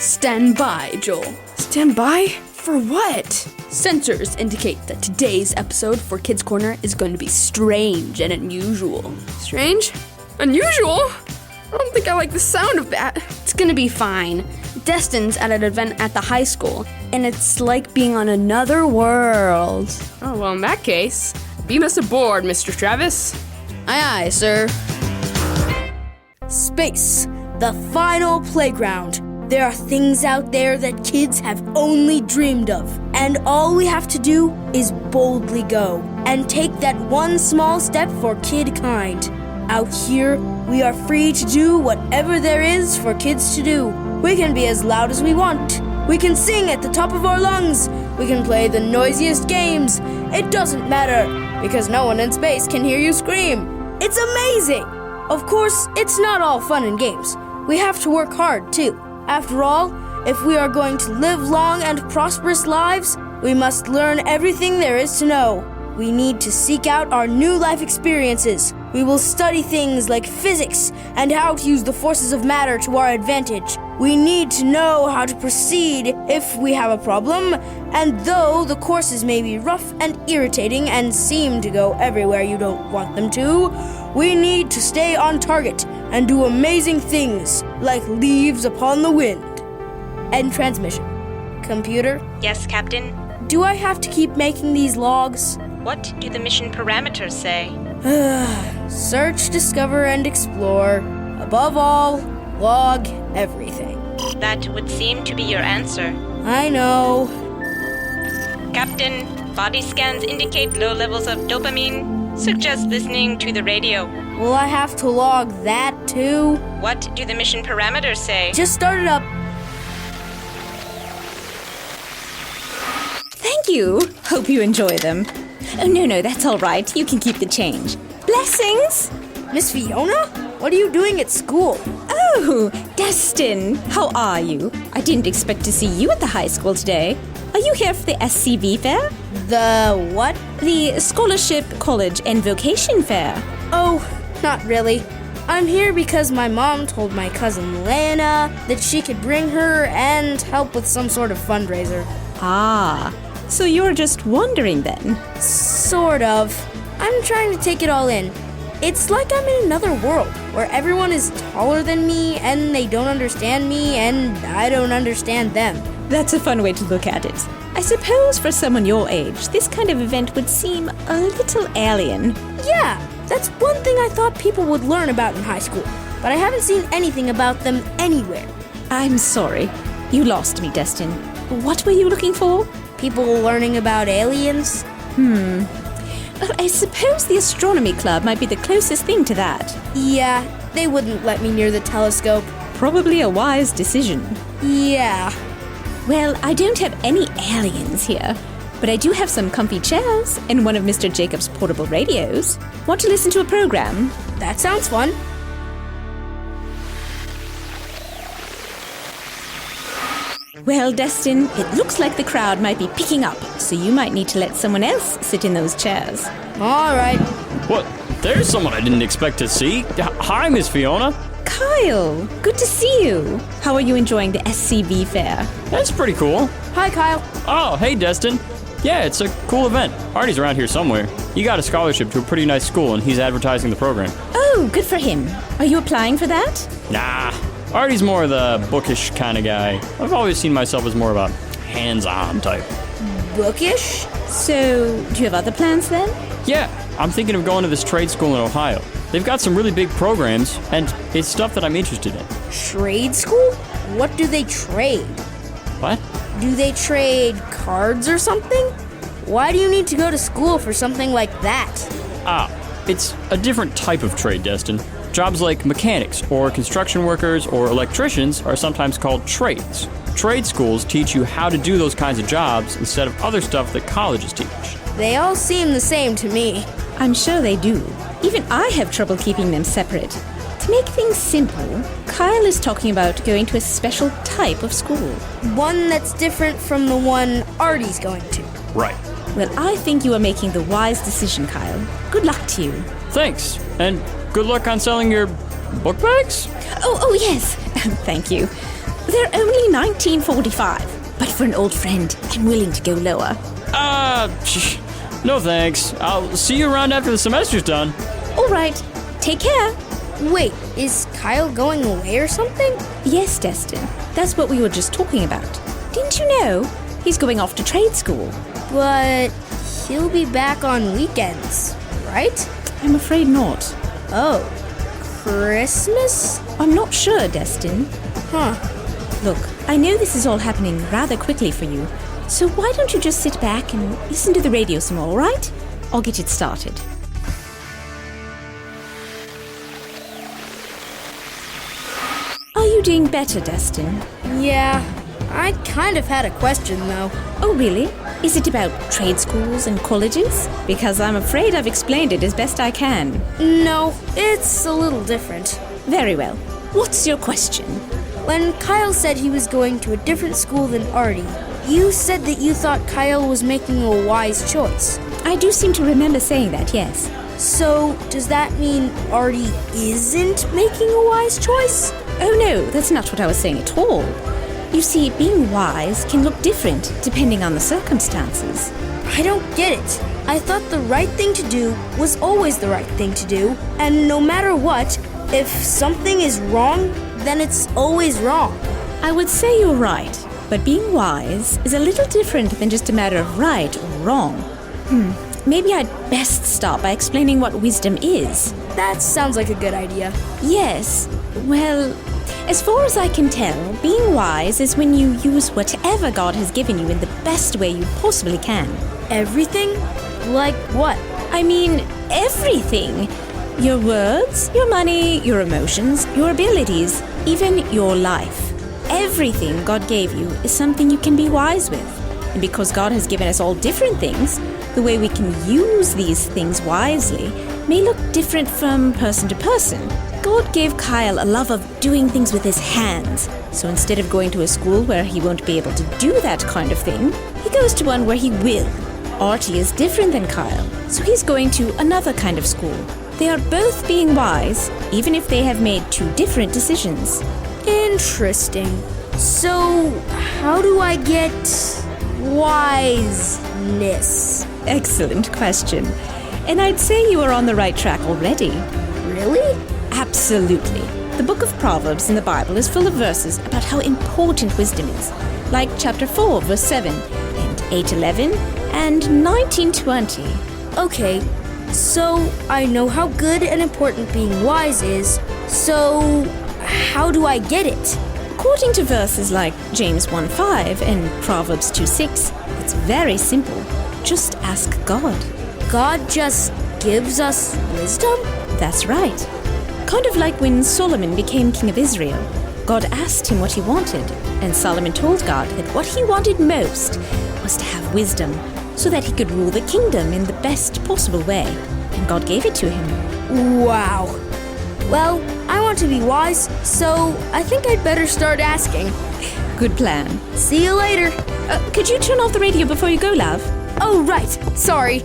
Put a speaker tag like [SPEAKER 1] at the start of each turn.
[SPEAKER 1] Stand by, Joel.
[SPEAKER 2] Stand by? For what?
[SPEAKER 1] Sensors indicate that today's episode for Kids Corner is going to be strange and unusual.
[SPEAKER 2] Strange? Unusual? I don't think I like the sound of that.
[SPEAKER 1] It's gonna be fine. Destin's at an event at the high school, and it's like being on another world.
[SPEAKER 2] Oh, well, in that case, beam us aboard, Mr. Travis.
[SPEAKER 1] Aye, aye, sir. Space, the final playground. There are things out there that kids have only dreamed of, and all we have to do is boldly go and take that one small step for kid kind. Out here, we are free to do whatever there is for kids to do. We can be as loud as we want. We can sing at the top of our lungs. We can play the noisiest games. It doesn't matter, because no one in space can hear you scream. It's amazing! Of course, it's not all fun and games. We have to work hard, too. After all, if we are going to live long and prosperous lives, we must learn everything there is to know. We need to seek out our new life experiences. We will study things like physics and how to use the forces of matter to our advantage. We need to know how to proceed if we have a problem, and though the courses may be rough and irritating and seem to go everywhere you don't want them to, we need to stay on target and do amazing things like leaves upon the wind. End transmission. Computer?
[SPEAKER 3] Yes, Captain?
[SPEAKER 1] Do I have to keep making these logs?
[SPEAKER 3] What do the mission parameters say?
[SPEAKER 1] Search, discover, and explore. Above all, log everything.
[SPEAKER 3] That would seem to be your answer.
[SPEAKER 1] I know.
[SPEAKER 3] Captain, body scans indicate low levels of dopamine. Suggest listening to the radio.
[SPEAKER 1] Will I have to log that too?
[SPEAKER 3] What do the mission parameters say?
[SPEAKER 1] Just start it up.
[SPEAKER 4] Thank you. Hope you enjoy them. Oh, no, that's all right. You can keep the change. Blessings!
[SPEAKER 1] Miss Fiona? What are you doing at school?
[SPEAKER 4] Oh, Destin, how are you? I didn't expect to see you at the high school today. Are you here for the SCV fair?
[SPEAKER 1] The what?
[SPEAKER 4] The Scholarship, College, and Vocation Fair.
[SPEAKER 1] Oh, not really. I'm here because my mom told my cousin Lana that she could bring her and help with some sort of fundraiser.
[SPEAKER 4] Ah, so you're just wandering then?
[SPEAKER 1] Sort of. I'm trying to take it all in. It's like I'm in another world where everyone is taller than me and they don't understand me and I don't understand them.
[SPEAKER 4] That's a fun way to look at it. I suppose for someone your age, this kind of event would seem a little alien.
[SPEAKER 1] Yeah, that's one thing I thought people would learn about in high school, but I haven't seen anything about them anywhere.
[SPEAKER 4] I'm sorry. You lost me, Destin. What were you looking for?
[SPEAKER 1] People learning about aliens?
[SPEAKER 4] Well, I suppose the astronomy club might be the closest thing to that.
[SPEAKER 1] Yeah, they wouldn't let me near the telescope.
[SPEAKER 4] Probably a wise decision.
[SPEAKER 1] Yeah.
[SPEAKER 4] Well, I don't have any aliens here, but I do have some comfy chairs and one of Mr. Jacob's portable radios. Want to listen to a program?
[SPEAKER 1] That sounds fun.
[SPEAKER 4] Well, Destin, it looks like the crowd might be picking up, so you might need to let someone else sit in those chairs.
[SPEAKER 1] All right.
[SPEAKER 5] What? There's someone I didn't expect to see. Hi, Miss Fiona.
[SPEAKER 4] Kyle, good to see you. How are you enjoying the SCV fair?
[SPEAKER 5] That's pretty cool.
[SPEAKER 1] Hi, Kyle.
[SPEAKER 5] Oh, hey, Destin. Yeah, it's a cool event. Artie's around here somewhere. He got a scholarship to a pretty nice school, and he's advertising the program.
[SPEAKER 4] Oh, good for him. Are you applying for that?
[SPEAKER 5] Nah, Artie's more the bookish kind of guy. I've always seen myself as more of a hands-on type.
[SPEAKER 1] Bookish?
[SPEAKER 4] So, do you have other plans then?
[SPEAKER 5] Yeah, I'm thinking of going to this trade school in Ohio. They've got some really big programs, and it's stuff that I'm interested in.
[SPEAKER 1] Trade school? What do they trade?
[SPEAKER 5] What?
[SPEAKER 1] Do they trade cards or something? Why do you need to go to school for something like that?
[SPEAKER 5] It's a different type of trade, Destin. Jobs like mechanics or construction workers or electricians are sometimes called trades. Trade schools teach you how to do those kinds of jobs instead of other stuff that colleges teach.
[SPEAKER 1] They all seem the same to me.
[SPEAKER 4] I'm sure they do. Even I have trouble keeping them separate. To make things simple, Kyle is talking about going to a special type of school.
[SPEAKER 1] One that's different from the one Artie's going to.
[SPEAKER 5] Right.
[SPEAKER 4] Well, I think you are making the wise decision, Kyle. Good luck to you.
[SPEAKER 5] Thanks. And good luck on selling your book bags?
[SPEAKER 4] Oh, yes. Thank you. They're only 1945. But for an old friend, I'm willing to go lower.
[SPEAKER 5] No thanks. I'll see you around after the semester's done.
[SPEAKER 4] All right. Take care.
[SPEAKER 1] Wait, is Kyle going away or something?
[SPEAKER 4] Yes, Destin. That's what we were just talking about. Didn't you know? He's going off to trade school.
[SPEAKER 1] But he'll be back on weekends, right?
[SPEAKER 4] I'm afraid not.
[SPEAKER 1] Oh, Christmas?
[SPEAKER 4] I'm not sure, Destin.
[SPEAKER 1] Huh.
[SPEAKER 4] Look, I know this is all happening rather quickly for you, so why don't you just sit back and listen to the radio some more, all right? I'll get it started. Are you doing better, Destin?
[SPEAKER 1] Yeah, I kind of had a question though.
[SPEAKER 4] Oh, really? Is it about trade schools and colleges? Because I'm afraid I've explained it as best I can.
[SPEAKER 1] No, it's a little different.
[SPEAKER 4] Very well. What's your question?
[SPEAKER 1] When Kyle said he was going to a different school than Artie, you said that you thought Kyle was making a wise choice.
[SPEAKER 4] I do seem to remember saying that, yes.
[SPEAKER 1] So, does that mean Artie isn't making a wise choice?
[SPEAKER 4] Oh no, that's not what I was saying at all. You see, being wise can look different depending on the circumstances.
[SPEAKER 1] I don't get it. I thought the right thing to do was always the right thing to do, and no matter what, if something is wrong, then it's always wrong.
[SPEAKER 4] I would say you're right, but being wise is a little different than just a matter of right or wrong. Maybe I'd best start by explaining what wisdom is.
[SPEAKER 1] That sounds like a good idea.
[SPEAKER 4] Yes, well, as far as I can tell, being wise is when you use whatever God has given you in the best way you possibly can.
[SPEAKER 1] Everything? Like what?
[SPEAKER 4] I mean, everything. Your words, your money, your emotions, your abilities, even your life. Everything God gave you is something you can be wise with. And because God has given us all different things, the way we can use these things wisely may look different from person to person. God gave Kyle a love of doing things with his hands. So instead of going to a school where he won't be able to do that kind of thing, he goes to one where he will. Artie is different than Kyle, so he's going to another kind of school. They are both being wise, even if they have made two different decisions.
[SPEAKER 1] Interesting. So, how do I get wiseness?
[SPEAKER 4] Excellent question. And I'd say you are on the right track already.
[SPEAKER 1] Really?
[SPEAKER 4] Absolutely. The book of Proverbs in the Bible is full of verses about how important wisdom is, like chapter 4, verse 7, and 8:11, and 19:20.
[SPEAKER 1] Okay, so I know how good and important being wise is, so how do I get it?
[SPEAKER 4] According to verses like James 1:5 and Proverbs 2:6, it's very simple. Just ask God.
[SPEAKER 1] God just gives us wisdom?
[SPEAKER 4] That's right. Kind of like when Solomon became king of Israel. God asked him what he wanted, and Solomon told God that what he wanted most was to have wisdom, so that he could rule the kingdom in the best possible way. And God gave it to him.
[SPEAKER 1] Wow. Well, I want to be wise, so I think I'd better start asking.
[SPEAKER 4] Good plan.
[SPEAKER 1] See you later.
[SPEAKER 4] Could you turn off the radio before you go, love?
[SPEAKER 1] Oh, right. Sorry.